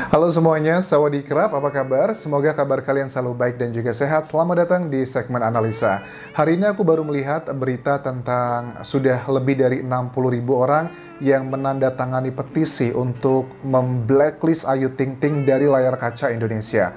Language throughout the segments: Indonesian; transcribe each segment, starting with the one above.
Halo semuanya, Sawadee-krap, apa kabar? Semoga kabar kalian selalu baik dan juga sehat. Selamat datang di segmen analisa. Hari ini aku baru melihat berita tentang sudah lebih dari 60.000 orang yang menandatangani petisi untuk memblacklist Ayu Ting Ting dari layar kaca Indonesia.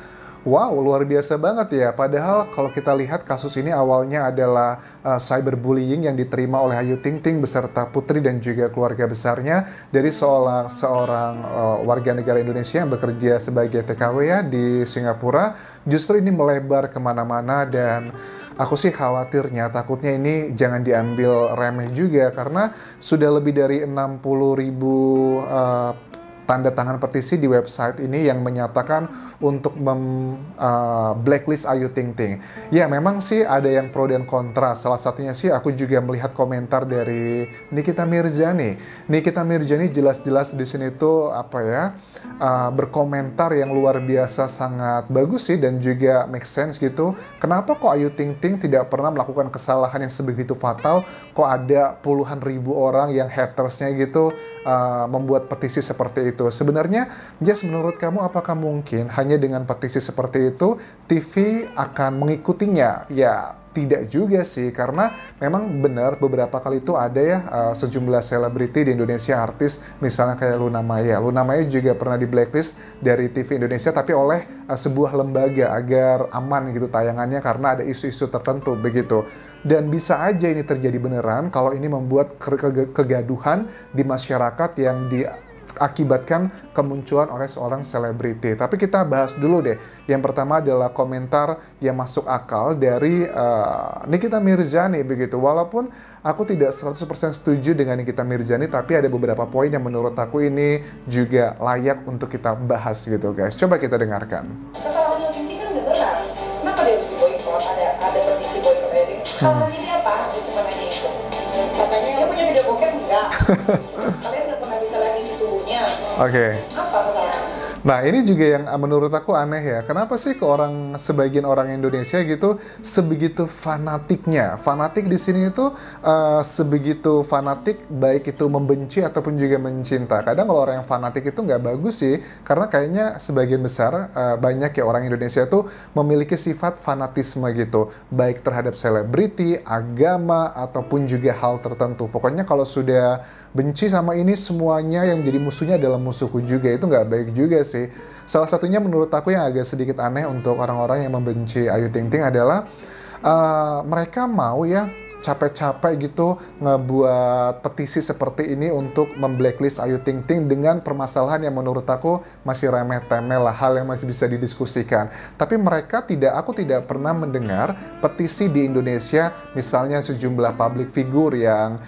Wow, luar biasa banget ya. Padahal kalau kita lihat kasus ini awalnya adalah cyberbullying yang diterima oleh Ayu Ting Ting beserta putri dan juga keluarga besarnya dari seorang warga negara Indonesia yang bekerja sebagai TKW ya di Singapura. Justru ini melebar kemana-mana dan aku sih khawatirnya, takutnya ini jangan diambil remeh juga karena sudah lebih dari 60.000 tanda tangan petisi di website ini yang menyatakan untuk blacklist Ayu Ting Ting. Ya, memang sih ada yang pro dan kontra. Salah satunya sih aku juga melihat komentar dari Nikita Mirzani. Nikita Mirzani jelas-jelas di sini tuh berkomentar yang luar biasa sangat bagus sih dan juga make sense gitu. Kenapa kok Ayu Ting Ting tidak pernah melakukan kesalahan yang sebegitu fatal? Kok ada puluhan ribu orang yang hatersnya gitu membuat petisi seperti itu. Sebenarnya, Jess, menurut kamu apakah mungkin hanya dengan petisi seperti itu TV akan mengikutinya? Ya, tidak juga sih, karena memang benar beberapa kali itu ada ya sejumlah selebriti di Indonesia, artis misalnya kayak Luna Maya. Luna Maya juga pernah di blacklist dari TV Indonesia tapi oleh sebuah lembaga agar aman gitu tayangannya karena ada isu-isu tertentu begitu. Dan bisa aja ini terjadi beneran kalau ini membuat kegaduhan di masyarakat yang akibatkan kemunculan oleh seorang selebriti. Tapi kita bahas dulu deh. Yang pertama adalah komentar yang masuk akal dari Nikita Mirzani begitu. Walaupun aku tidak 100% setuju dengan Nikita Mirzani, tapi ada beberapa poin yang menurut aku ini juga layak untuk kita bahas gitu guys. Coba kita dengarkan. Kesalahan Ayu Ting Ting kan nggak benar. Kenapa dia harus boykot? Ada petisi boykot Ayu Ting Ting. Kesalahannya dia apa? Dia cuma nanya itu. Katanya dia punya video bokep enggak? Kalian nggak pernah bisa lagi isi tubuhnya. Oke. Apa kesalahan? Nah, ini juga yang menurut aku aneh ya. Kenapa sih ke sebagian orang Indonesia gitu sebegitu fanatiknya? Fanatik di sini itu sebegitu fanatik, baik itu membenci ataupun juga mencinta. Kadang kalau orang yang fanatik itu nggak bagus sih, karena kayaknya sebagian besar banyak ya orang Indonesia tuh memiliki sifat fanatisme gitu, baik terhadap selebriti, agama ataupun juga hal tertentu. Pokoknya kalau sudah benci sama ini, semuanya yang menjadi musuhnya adalah musuhku juga. Itu nggak baik juga sih. Salah satunya menurut aku yang agak sedikit aneh untuk orang-orang yang membenci Ayu Ting Ting adalah mereka mau ya capek-capek gitu ngebuat petisi seperti ini untuk memblacklist Ayu Ting Ting dengan permasalahan yang menurut aku masih remeh-temeh lah, hal yang masih bisa didiskusikan. Tapi aku tidak pernah mendengar petisi di Indonesia, misalnya sejumlah public figure yang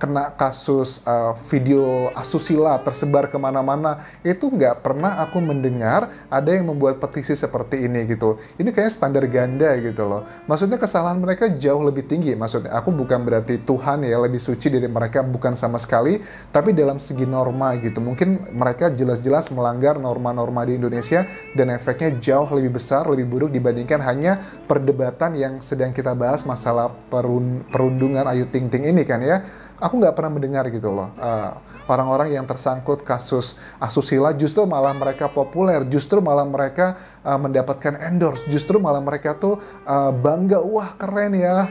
kena kasus video asusila tersebar kemana-mana, itu nggak pernah aku mendengar ada yang membuat petisi seperti ini gitu. Ini kayak standar ganda gitu loh. Maksudnya kesalahan mereka jauh lebih tinggi, maksudnya aku bukan berarti Tuhan ya lebih suci dari mereka, bukan sama sekali, tapi dalam segi norma gitu. Mungkin mereka jelas-jelas melanggar norma-norma di Indonesia dan efeknya jauh lebih besar, lebih buruk dibandingkan hanya perdebatan yang sedang kita bahas masalah perundungan Ayu Ting Ting ini kan ya. Aku nggak pernah mendengar gitu loh. Orang-orang yang tersangkut kasus asusila justru malah mereka populer, justru malah mereka mendapatkan endorse, justru malah mereka tuh bangga, wah keren ya.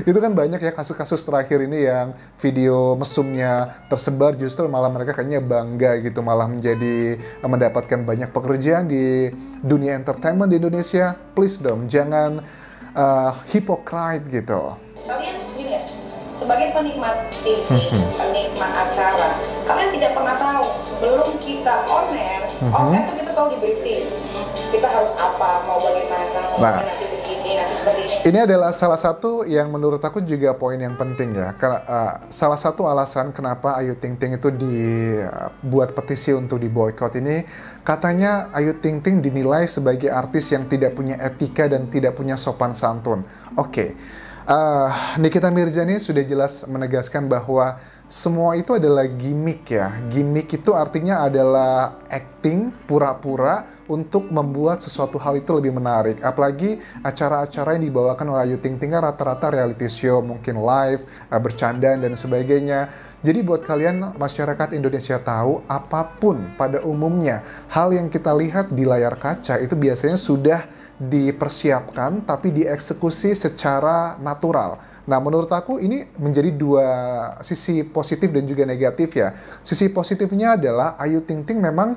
Itu kan banyak ya kasus-kasus terakhir ini yang video mesumnya tersebar, justru malah mereka kayaknya bangga gitu, malah menjadi mendapatkan banyak pekerjaan di dunia entertainment di Indonesia. Please dong, jangan hypocrite gitu. Kalian gini ya, sebagai penikmat TV, penikmat acara, kalian tidak pernah tahu sebelum kita on air tuh kita selalu di briefing. Kita harus apa, mau bagaimana, mau nanti begini, nanti seperti ini. Ini adalah salah satu yang menurut aku juga poin yang penting ya. Karena salah satu alasan kenapa Ayu Ting Ting itu dibuat petisi untuk diboykot ini, katanya Ayu Ting Ting dinilai sebagai artis yang tidak punya etika dan tidak punya sopan santun. Oke. Nikita Mirzani sudah jelas menegaskan bahwa semua itu adalah gimmick ya. Gimmick itu artinya adalah acting, pura-pura untuk membuat sesuatu hal itu lebih menarik. Apalagi acara-acara yang dibawakan oleh Ayu Ting Ting kan rata-rata reality show, mungkin live, bercandaan dan sebagainya. Jadi buat kalian masyarakat Indonesia tahu, apapun pada umumnya, hal yang kita lihat di layar kaca itu biasanya sudah dipersiapkan tapi dieksekusi secara natural. Nah, menurut aku ini menjadi dua sisi positif dan juga negatif ya. Sisi positifnya adalah Ayu Ting Ting memang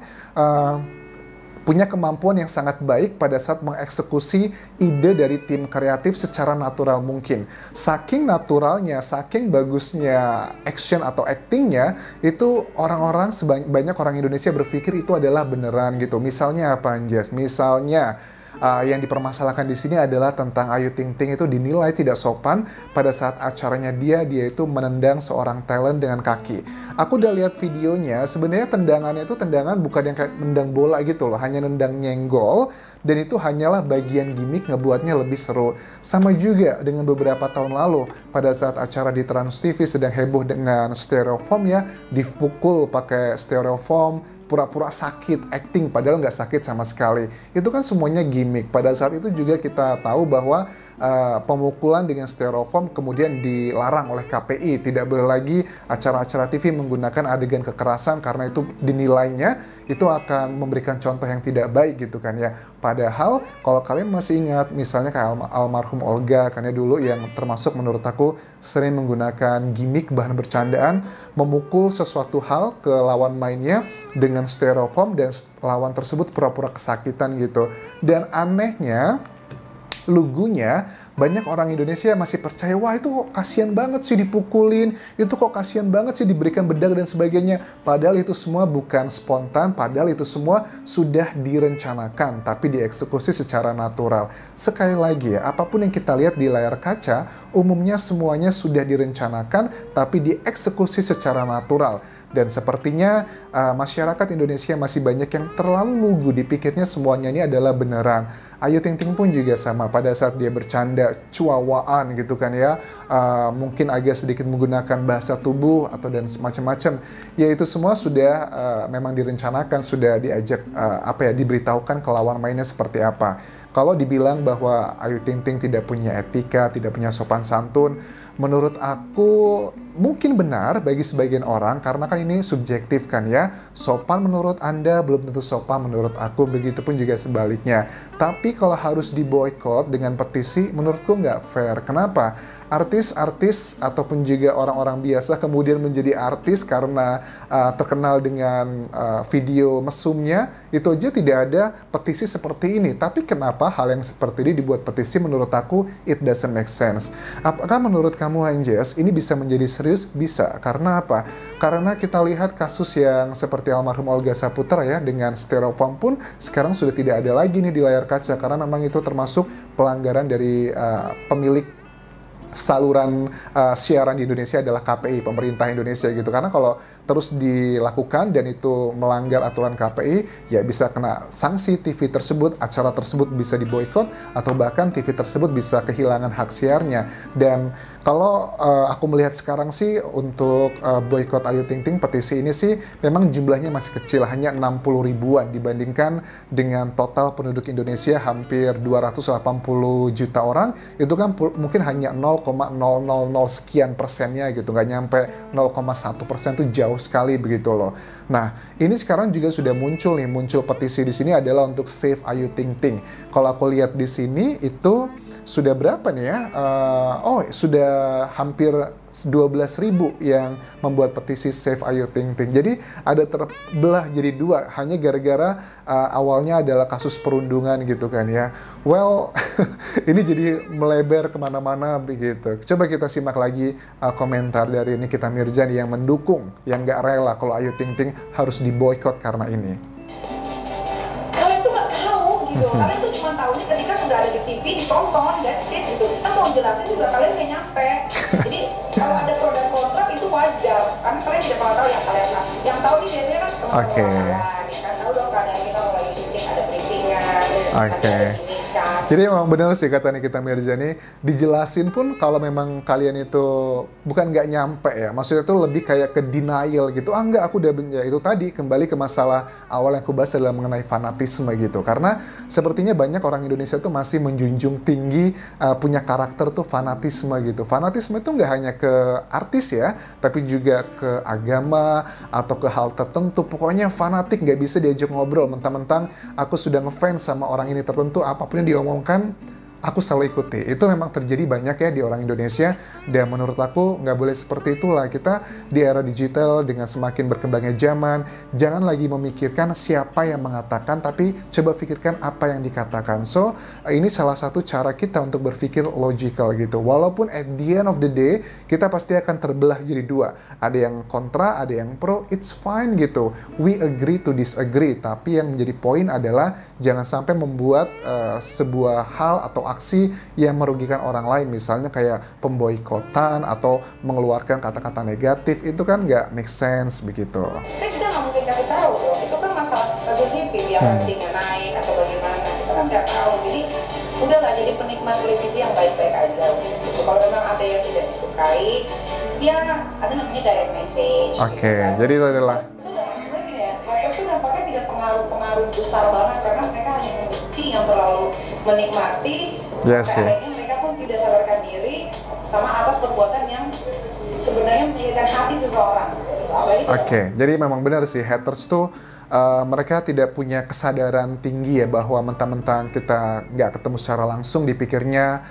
punya kemampuan yang sangat baik pada saat mengeksekusi ide dari tim kreatif secara natural mungkin. Saking naturalnya, saking bagusnya action atau actingnya, itu orang-orang, banyak orang Indonesia berpikir itu adalah beneran gitu. Misalnya apa, Anjas? Misalnya, yang dipermasalahkan di sini adalah tentang Ayu Ting Ting itu dinilai tidak sopan pada saat acaranya dia itu menendang seorang talent dengan kaki. Aku udah lihat videonya, sebenarnya tendangannya itu tendangan bukan yang kayak nendang bola gitu loh, hanya nendang nyenggol, dan itu hanyalah bagian gimmick ngebuatnya lebih seru. Sama juga dengan beberapa tahun lalu pada saat acara di Trans TV sedang heboh dengan styrofoam ya, dipukul pakai styrofoam, pura-pura sakit, acting, padahal nggak sakit sama sekali. Itu kan semuanya gimmick. Pada saat itu juga kita tahu bahwa pemukulan dengan styrofoam kemudian dilarang oleh KPI. Tidak boleh lagi acara-acara TV menggunakan adegan kekerasan karena itu dinilainya itu akan memberikan contoh yang tidak baik gitu kan ya. Padahal kalau kalian masih ingat misalnya kayak almarhum Olga kan ya dulu yang termasuk menurut aku sering menggunakan gimmick bahan bercandaan, memukul sesuatu hal ke lawan mainnya dengan styrofoam dan lawan tersebut pura-pura kesakitan gitu. Dan anehnya, lugunya banyak orang Indonesia masih percaya, wah itu kok kasihan banget sih dipukulin, itu kok kasihan banget sih diberikan bedak dan sebagainya. Padahal itu semua bukan spontan, padahal itu semua sudah direncanakan, tapi dieksekusi secara natural. Sekali lagi ya, apapun yang kita lihat di layar kaca, umumnya semuanya sudah direncanakan, tapi dieksekusi secara natural. Dan sepertinya masyarakat Indonesia masih banyak yang terlalu lugu, dipikirnya semuanya ini adalah beneran. Ayu Ting Ting pun juga sama, pada saat dia bercanda cuawaan gitu kan ya, mungkin agak sedikit menggunakan bahasa tubuh atau dan semacam-macam. Ya itu semua sudah memang direncanakan, sudah diajak diberitahukan ke lawan mainnya seperti apa. Kalau dibilang bahwa Ayu Ting Ting tidak punya etika, tidak punya sopan santun, menurut aku mungkin benar bagi sebagian orang, karena kan ini subjektif kan ya. Sopan menurut Anda belum tentu sopan menurut aku, begitupun juga sebaliknya. Tapi kalau harus diboykot dengan petisi, menurutku nggak fair. Kenapa? Artis-artis ataupun juga orang-orang biasa kemudian menjadi artis karena terkenal dengan video mesumnya, itu aja tidak ada petisi seperti ini. Tapi kenapa hal yang seperti ini dibuat petisi? Menurut aku, it doesn't make sense. Apakah menurut kamu, Anjas, ini bisa menjadi serius? Bisa. Karena apa? Karena kita lihat kasus yang seperti almarhum Olga Saputra ya, dengan styrofoam pun sekarang sudah tidak ada lagi nih di layar kaca, karena memang itu termasuk pelanggaran dari pemilik saluran siaran di Indonesia adalah KPI, pemerintah Indonesia gitu. Karena kalau terus dilakukan dan itu melanggar aturan KPI, ya bisa kena sanksi TV tersebut, acara tersebut bisa diboikot, atau bahkan TV tersebut bisa kehilangan hak siarnya. Dan kalau aku melihat sekarang sih untuk boikot Ayu Ting Ting, petisi ini sih memang jumlahnya masih kecil, hanya 60 ribuan dibandingkan dengan total penduduk Indonesia hampir 280 juta orang, itu kan mungkin hanya 0,000 sekian persennya gitu, nggak nyampe 0,1% tuh jauh sekali begitu loh. Nah, ini sekarang juga sudah muncul petisi di sini adalah untuk Save Ayu Ting Ting. Kalau aku lihat di sini itu sudah berapa nih ya? Sudah hampir 12.000 yang membuat petisi Save Ayu Ting Ting. Jadi ada terbelah jadi dua, hanya gara-gara awalnya adalah kasus perundungan gitu kan ya. Well, ini jadi melebar kemana-mana begitu. Coba kita simak lagi komentar dari Nikita Mirzani yang mendukung, yang nggak rela kalau Ayu Ting Ting harus diboykot karena ini. Kalian tuh nggak tahu gitu, kalian tuh cuma tahunya ketika sudah ada di TV, ditonton, that's it gitu. Kita mau jelasin juga kalian nggak nyampe. Jadi kalau ada pro dan kontra itu wajar, kan kalian tidak pernah tahu yang kalian tahu. Yang tahu nih biasanya kan teman-teman ya kan tahu dong keadaan kita kalau lagi syuting ada briefingan, ada pernikahan Jadi emang bener sih kata Nikita Mirzani, dijelasin pun kalau memang kalian itu bukan nggak nyampe ya, maksudnya itu lebih kayak ke denial gitu, enggak aku udah ya itu tadi kembali ke masalah awal yang aku bahas adalah mengenai fanatisme gitu, karena sepertinya banyak orang Indonesia tuh masih menjunjung tinggi punya karakter tuh fanatisme gitu. Fanatisme itu nggak hanya ke artis ya, tapi juga ke agama atau ke hal tertentu, pokoknya fanatik nggak bisa diajak ngobrol, mentang-mentang aku sudah ngefans sama orang ini tertentu, apapun yang diomongkan aku selalu ikuti. Itu memang terjadi banyak ya di orang Indonesia, dan menurut aku nggak boleh seperti itulah. Kita di era digital dengan semakin berkembangnya zaman, jangan lagi memikirkan siapa yang mengatakan, tapi coba pikirkan apa yang dikatakan. So, ini salah satu cara kita untuk berpikir logical gitu. Walaupun at the end of the day, kita pasti akan terbelah jadi dua. Ada yang kontra, ada yang pro, it's fine gitu. We agree to disagree, tapi yang menjadi poin adalah jangan sampai membuat sebuah hal atau aksi yang merugikan orang lain, misalnya kayak pemboikotan atau mengeluarkan kata-kata negatif, itu kan nggak make sense begitu. Kan kita nggak mungkin kasih tahu dong, itu kan masalah stasiun TV biar ratingnya naik atau bagaimana, kita kan nggak tahu. Jadi udahlah, jadi penikmat televisi yang baik-baik aja gitu. Kalau memang ada yang tidak disukai, ya ada namanya direct message. Oke, jadi itu adalah Sebenarnya gini ya, mereka tuh nampaknya tidak pengaruh besar banget karena mereka hanya membenci yang terlalu menikmati. Yes, Akhirnya mereka pun tidak sadarkan diri sama atas perbuatan yang sebenarnya menyakitkan hati seseorang. Oke, jadi memang benar sih, haters tuh mereka tidak punya kesadaran tinggi ya, bahwa mentang-mentang kita nggak ketemu secara langsung dipikirnya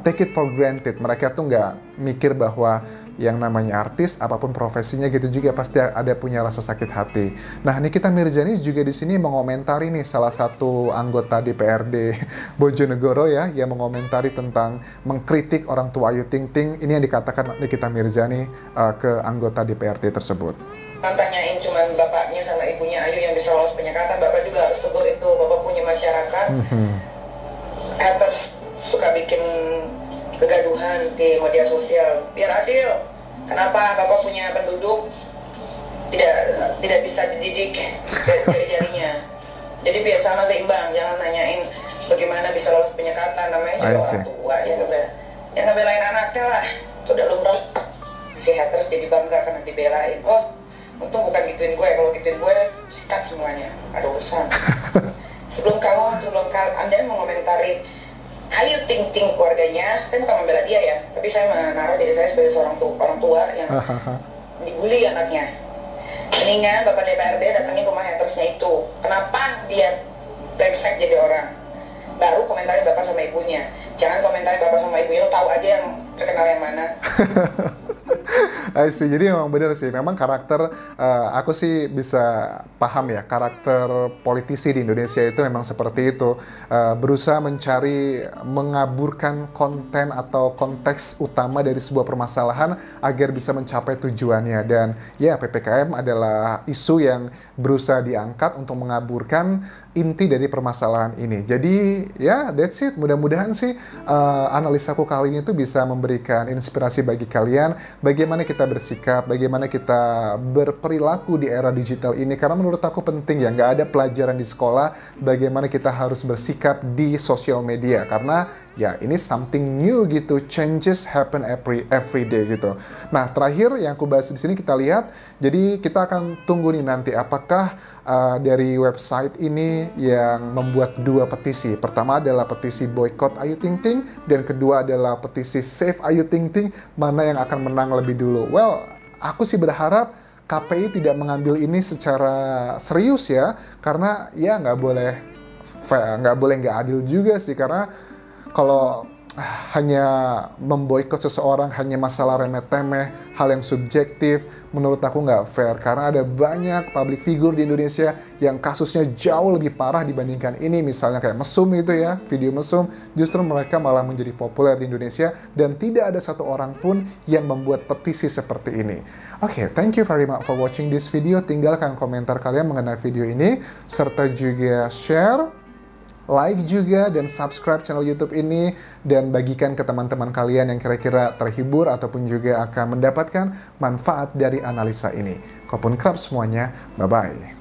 take it for granted. Mereka tuh nggak mikir bahwa yang namanya artis, apapun profesinya gitu juga pasti ada punya rasa sakit hati. Nah, Nikita Mirzani juga di sini mengomentari nih salah satu anggota DPRD Bojonegoro ya, yang mengomentari tentang mengkritik orang tua Ayu Ting Ting. Ini yang dikatakan Nikita Mirzani ke anggota DPRD tersebut. Tanyain cuman bapaknya sama ibunya Ayu yang bisa lolos penyekatan, bapak juga harus tegur itu. Bapak punya masyarakat, haters suka bikin kegaduhan di media sosial. Biar adil, kenapa bapak punya penduduk tidak bisa dididik dari jarinya? Jadi biar sama seimbang, jangan nanyain bagaimana bisa lolos penyekatan, namanya juga orang tua ya ngebelain anaknya lah, itu udah lumrah. Si haters jadi bangga karena dibelain. Oh, untung bukan gituin gue, kalau gituin gue sikat semuanya, ada urusan. Sebelum Anda mengomentari Ayu Ting Ting keluarganya, saya bukan membela dia ya, tapi saya menaruh diri saya sebagai seorang orang tua yang dibully anaknya. Mendingan Bapak DPRD datangin rumah hatersnya itu. Kenapa dia brengsek jadi orang? Baru komentari Bapak sama ibunya. Jangan komentari Bapak sama ibunya, lo tahu aja yang terkenal yang mana. I see. Jadi memang benar sih, memang karakter aku sih bisa paham ya, karakter politisi di Indonesia itu memang seperti itu, berusaha mengaburkan konten atau konteks utama dari sebuah permasalahan agar bisa mencapai tujuannya. Dan ya, PPKM adalah isu yang berusaha diangkat untuk mengaburkan inti dari permasalahan ini. Jadi ya, that's it. Mudah-mudahan sih analisaku kali ini tuh bisa memberikan inspirasi bagi kalian, bagaimana kita bersikap, bagaimana kita berperilaku di era digital ini. Karena menurut aku penting ya, nggak ada pelajaran di sekolah bagaimana kita harus bersikap di sosial media. Karena ya ini something new gitu, changes happen every day gitu. Nah, terakhir yang aku bahas di sini kita lihat, jadi kita akan tunggu nih nanti apakah dari website ini yang membuat dua petisi. Pertama adalah petisi boycott Ayu Ting Ting, dan kedua adalah petisi save Ayu Ting Ting, mana yang akan menang lebih dulu. Well, aku sih berharap KPI tidak mengambil ini secara serius ya, karena ya nggak boleh nggak adil juga sih, karena kalau hanya memboikot seseorang hanya masalah remeh-temeh, hal yang subjektif, menurut aku nggak fair. Karena ada banyak public figure di Indonesia yang kasusnya jauh lebih parah dibandingkan ini. Misalnya kayak Mesum itu ya, video Mesum, justru mereka malah menjadi populer di Indonesia dan tidak ada satu orang pun yang membuat petisi seperti ini. Oke, thank you very much for watching this video. Tinggalkan komentar kalian mengenai video ini, serta juga share, like juga, dan subscribe channel YouTube ini, dan bagikan ke teman-teman kalian yang kira-kira terhibur ataupun juga akan mendapatkan manfaat dari analisa ini. Kopun Krab semuanya, bye-bye.